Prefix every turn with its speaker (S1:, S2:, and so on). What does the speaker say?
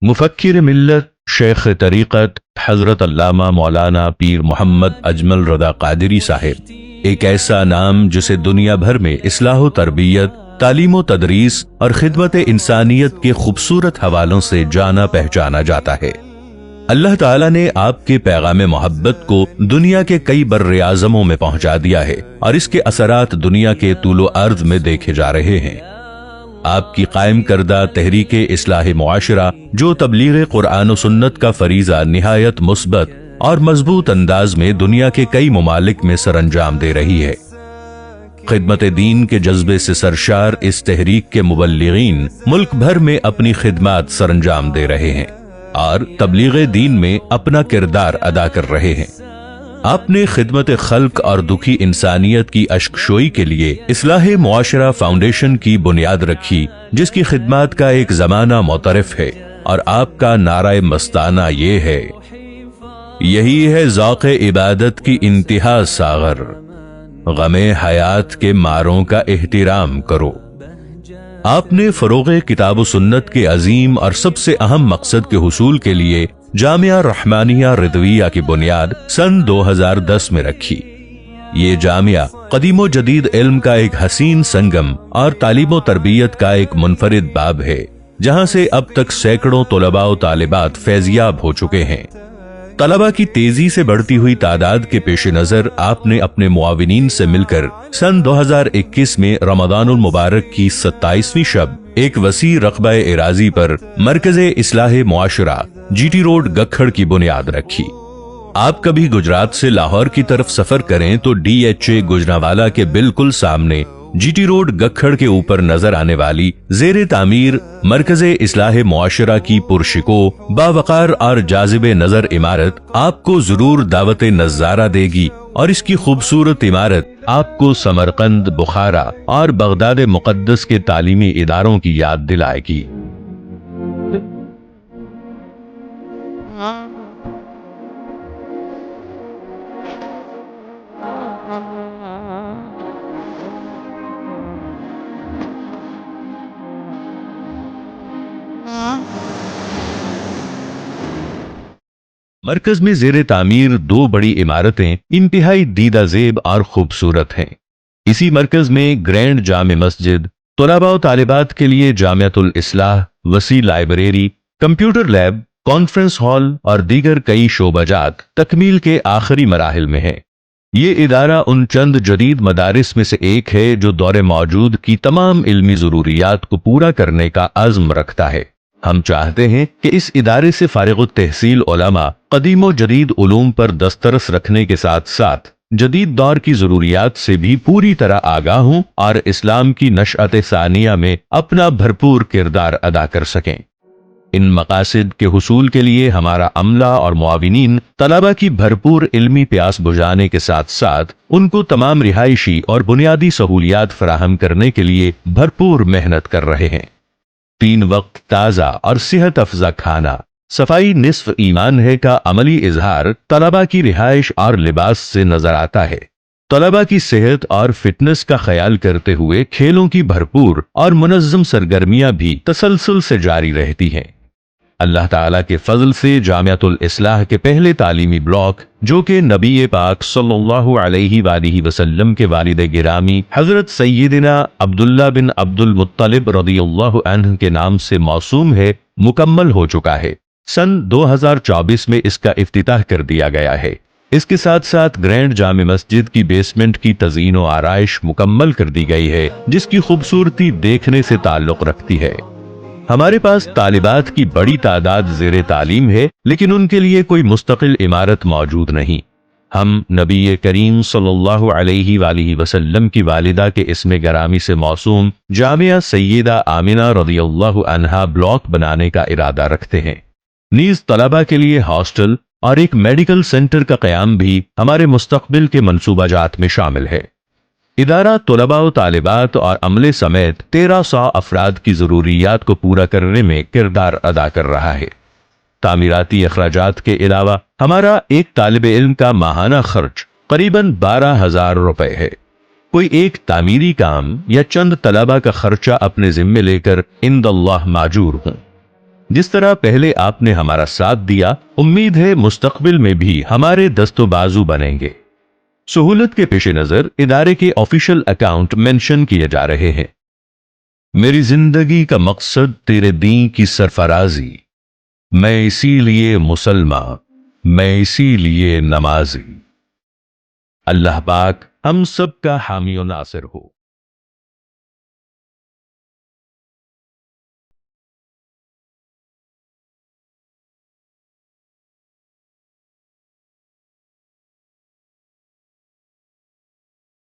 S1: مفکر ملت شیخ طریقت حضرت علامہ مولانا پیر محمد اجمل رضا قادری صاحب ایک ایسا نام جسے دنیا بھر میں اصلاح و تربیت، تعلیم و تدریس اور خدمت انسانیت کے خوبصورت حوالوں سے جانا پہچانا جاتا ہے۔ اللہ تعالیٰ نے آپ کے پیغام محبت کو دنیا کے کئی بر اعظموں میں پہنچا دیا ہے اور اس کے اثرات دنیا کے طول و عرض میں دیکھے جا رہے ہیں۔ آپ کی قائم کردہ تحریک اصلاح معاشرہ جو تبلیغ قرآن و سنت کا فریضہ نہایت مثبت اور مضبوط انداز میں دنیا کے کئی ممالک میں سر انجام دے رہی ہے۔ خدمت دین کے جذبے سے سرشار اس تحریک کے مبلغین ملک بھر میں اپنی خدمات سر انجام دے رہے ہیں اور تبلیغ دین میں اپنا کردار ادا کر رہے ہیں۔ آپ نے خدمت خلق اور دکھی انسانیت کی اشکشوئی کے لیے اصلاح معاشرہ فاؤنڈیشن کی بنیاد رکھی، جس کی خدمات کا ایک زمانہ معترف ہے، اور آپ کا نعرہ مستانہ یہ ہے: یہی ہے ذوق عبادت کی انتہا ساغر، غم حیات کے ماروں کا احترام کرو۔ آپ نے فروغ کتاب و سنت کے عظیم اور سب سے اہم مقصد کے حصول کے لیے جامعہ رحمانیہ رضویہ کی بنیاد سن 2010 میں رکھی۔ یہ جامعہ قدیم و جدید علم کا ایک حسین سنگم اور تعلیم و تربیت کا ایک منفرد باب ہے، جہاں سے اب تک سینکڑوں طلباء و طالبات فیضیاب ہو چکے ہیں۔ طلباء کی تیزی سے بڑھتی ہوئی تعداد کے پیش نظر آپ نے اپنے معاونین سے مل کر سن 2021 میں رمضان المبارک کی 27ویں شب ایک وسیع رقبہ اراضی پر مرکز اصلاح معاشرہ جی ٹی روڈ گکھڑ کی بنیاد رکھی۔ آپ کبھی گجرات سے لاہور کی طرف سفر کریں تو ڈی ایچ اے گجرانوالہ کے بالکل سامنے جی ٹی روڈ گکھڑ کے اوپر نظر آنے والی زیر تعمیر مرکز اصلاح معاشرہ کی پرشکو، باوقار اور جاذب نظر عمارت آپ کو ضرور دعوت نظارہ دے گی، اور اس کی خوبصورت عمارت آپ کو سمرقند، بخارا اور بغداد مقدس کے تعلیمی اداروں کی یاد دلائے گی۔ مرکز میں زیر تعمیر 2 بڑی عمارتیں انتہائی دیدہ زیب اور خوبصورت ہیں۔ اسی مرکز میں گرینڈ جامع مسجد، طلباء و طالبات کے لیے جامعۃ الاصلاح، وسیع library, computer lab, conference hall اور دیگر کئی شعبہ جات تکمیل کے آخری مراحل میں ہیں۔ یہ ادارہ ان چند جدید مدارس میں سے ایک ہے جو دور موجود کی تمام علمی ضروریات کو پورا کرنے کا عزم رکھتا ہے۔ ہم چاہتے ہیں کہ اس ادارے سے فارغ التحصیل علماء قدیم و جدید علوم پر دسترس رکھنے کے ساتھ ساتھ جدید دور کی ضروریات سے بھی پوری طرح آگاہ ہوں اور اسلام کی نشأت ثانیہ میں اپنا بھرپور کردار ادا کر سکیں۔ ان مقاصد کے حصول کے لیے ہمارا عملہ اور معاونین طلباء کی بھرپور علمی پیاس بجھانے کے ساتھ ساتھ ان کو تمام رہائشی اور بنیادی سہولیات فراہم کرنے کے لیے بھرپور محنت کر رہے ہیں۔ 3 وقت تازہ اور صحت افزا کھانا، صفائی نصف ایمان ہے کا عملی اظہار طلباء کی رہائش اور لباس سے نظر آتا ہے۔ طلباء کی صحت اور فٹنس کا خیال کرتے ہوئے کھیلوں کی بھرپور اور منظم سرگرمیاں بھی تسلسل سے جاری رہتی ہیں۔ اللہ تعالیٰ کے فضل سے جامعۃ الاصلاح کے پہلے تعلیمی بلاک، جو کہ نبی پاک صلی اللہ علیہ وآلہ وسلم کے والد گرامی حضرت سیدنا عبداللہ بن عبد المطلب رضی اللہ عنہ کے نام سے موسوم ہے، مکمل ہو چکا ہے۔ سن 2024 میں اس کا افتتاح کر دیا گیا ہے۔ اس کے ساتھ ساتھ گرینڈ جامع مسجد کی بیسمنٹ کی تزئین و آرائش مکمل کر دی گئی ہے، جس کی خوبصورتی دیکھنے سے تعلق رکھتی ہے۔ ہمارے پاس طالبات کی بڑی تعداد زیر تعلیم ہے، لیکن ان کے لیے کوئی مستقل عمارت موجود نہیں۔ ہم نبی کریم صلی اللہ علیہ وآلہ وسلم کی والدہ کے اسم گرامی سے موسوم جامعہ سیدہ آمنہ رضی اللہ عنہا بلاک بنانے کا ارادہ رکھتے ہیں۔ نیز طلباء کے لیے ہاسٹل اور ایک میڈیکل سینٹر کا قیام بھی ہمارے مستقبل کے منصوبہ جات میں شامل ہے۔ ادارہ طلباء و طالبات اور عملے سمیت 1300 افراد کی ضروریات کو پورا کرنے میں کردار ادا کر رہا ہے۔ تعمیراتی اخراجات کے علاوہ ہمارا ایک طالب علم کا ماہانہ خرچ قریباً 12,000 روپے ہے۔ کوئی ایک تعمیری کام یا چند طلبہ کا خرچہ اپنے ذمے لے کر عند اللہ ماجور ہوں۔ جس طرح پہلے آپ نے ہمارا ساتھ دیا، امید ہے مستقبل میں بھی ہمارے دست و بازو بنیں گے۔ سہولت کے پیش نظر ادارے کے آفیشیل اکاؤنٹ مینشن کیے جا رہے ہیں۔ میری زندگی کا مقصد تیرے دین کی سرفرازی، میں اسی لیے مسلمان، میں اسی لیے نمازی۔ اللہ پاک ہم سب کا حامی و ناصر ہو۔